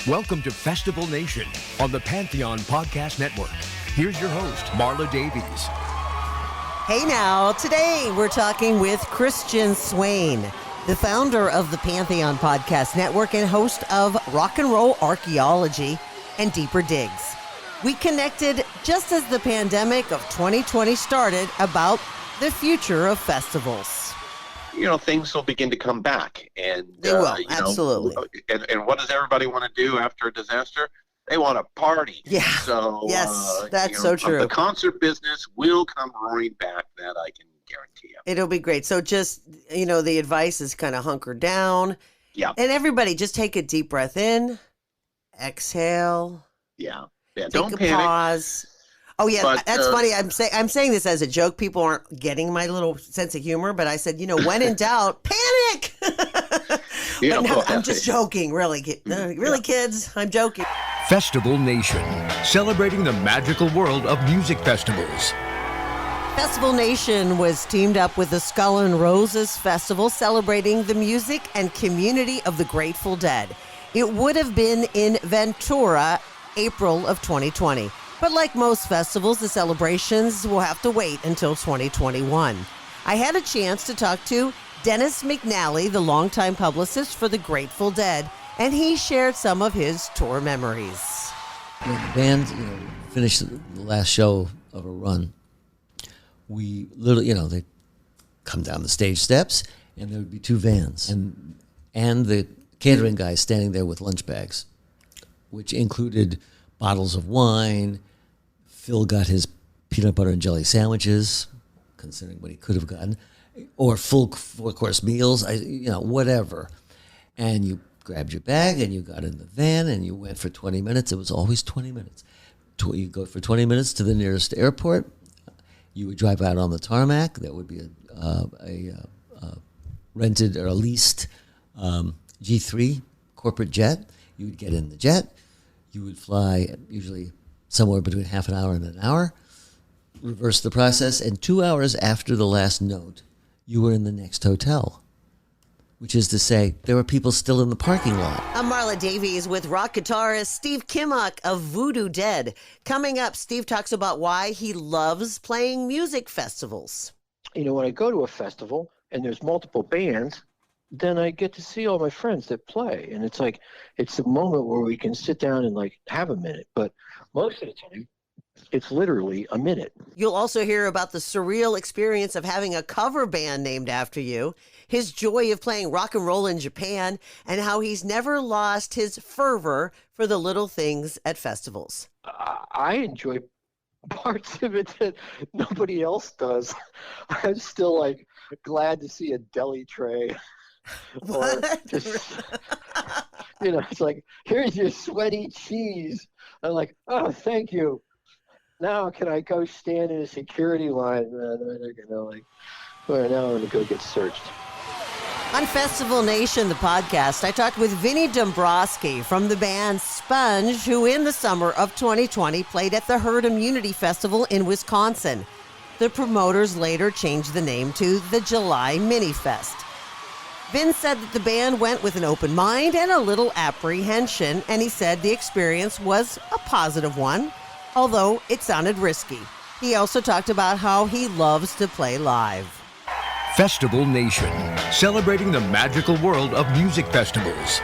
Welcome to Festival Nation on the Pantheon Podcast Network. Here's your host, Marla Davies. Hey now, today we're talking with Christian Swain, the founder of the Pantheon Podcast Network and host of Rock and Roll Archaeology and Deeper Digs. We connected just as the pandemic of 2020 started about the future of festivals. You know, things will begin to come back. And they will, absolutely. And what does everybody want to do after a disaster? They want to party. Yeah. So, yes, that's so true. The concert business will come roaring back, that I can guarantee you. It'll be great. So just, the advice is kind of hunker down. Yeah. And everybody just take a deep breath in, exhale. Yeah. Take Don't a panic. Pause. Oh yeah, but, that's funny. I'm saying this as a joke. People aren't getting my little sense of humor, but I said, when in doubt, panic. Yeah, no, I'm just joking, really, kids. I'm joking. Festival Nation, celebrating the magical world of music festivals. Festival Nation was teamed up with the Skull and Roses Festival, celebrating the music and community of the Grateful Dead. It would have been in Ventura, April of 2020. But like most festivals, the celebrations will have to wait until 2021. I had a chance to talk to Dennis McNally, the longtime publicist for the Grateful Dead, and he shared some of his tour memories. When the band finished the last show of a run, we literally, they come down the stage steps, and there would be two vans, and the catering guy standing there with lunch bags, which included bottles of wine. Phil got his peanut butter and jelly sandwiches, considering what he could have gotten, or full four-course meals, whatever. And you grabbed your bag and you got in the van and you went for 20 minutes. It was always 20 minutes. You go for 20 minutes to the nearest airport. You would drive out on the tarmac. That would be a rented or a leased G3 corporate jet. You would get in the jet. You would fly usually somewhere between half an hour and an hour, reverse the process, and 2 hours after the last note, you were in the next hotel, which is to say there were people still in the parking lot. I'm Marla Davies with rock guitarist Steve Kimmock of Voodoo Dead. Coming up, Steve talks about why he loves playing music festivals. When I go to a festival and there's multiple bands, then I get to see all my friends that play. And it's a moment where we can sit down and have a minute. But most of the time, it's literally a minute. You'll also hear about the surreal experience of having a cover band named after you, his joy of playing rock and roll in Japan, and how he's never lost his fervor for the little things at festivals. I enjoy parts of it that nobody else does. I'm still glad to see a deli tray. Or just, it's here's your sweaty cheese. I'm like, oh, thank you. Now can I go stand in a security line? They're gonna well, now I'm gonna go get searched. On Festival Nation, the podcast, I talked with Vinny Dombrowski from the band Sponge, who in the summer of 2020 played at the Herd Immunity Festival in Wisconsin. The promoters later changed the name to the July Mini Fest. Vin said that the band went with an open mind and a little apprehension, and he said the experience was a positive one, although it sounded risky. He also talked about how he loves to play live. Festival Nation, celebrating the magical world of music festivals.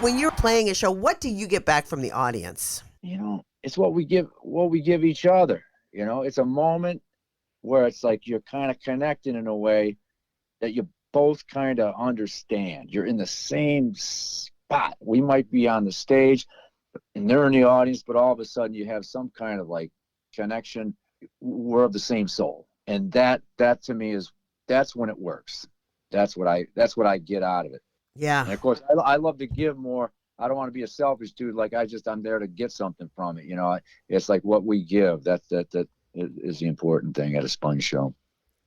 When you're playing a show, what do you get back from the audience? It's what we give each other. It's a moment where it's you're kind of connecting in a way that you both kind of understand. You're in the same spot. We might be on the stage and they're in the audience, but all of a sudden you have some kind of connection. We're of the same soul. And that to me that's when it works. That's what I get out of it. Yeah. And of course I love to give more. I don't want to be a selfish dude. I'm there to get something from it. It's what we give. That is the important thing at a Sponge show.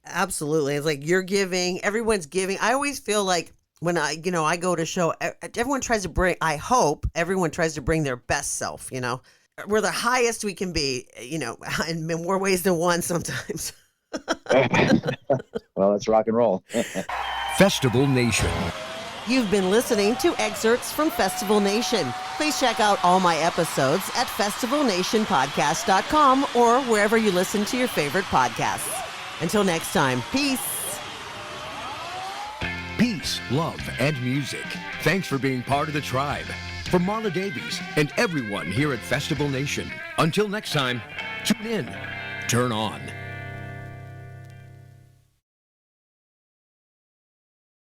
Absolutely. It's you're giving, everyone's giving. I always feel when I go to show, everyone tries to bring, I hope everyone tries to bring their best self, We're the highest we can be, in more ways than one sometimes. Well, that's rock and roll. Festival Nation. You've been listening to excerpts from Festival Nation. Please check out all my episodes at FestivalNationPodcast.com or wherever you listen to your favorite podcasts. Until next time, peace. Peace, love, and music. Thanks for being part of the tribe. From Marla Davies and everyone here at Festival Nation. Until next time, tune in, turn on.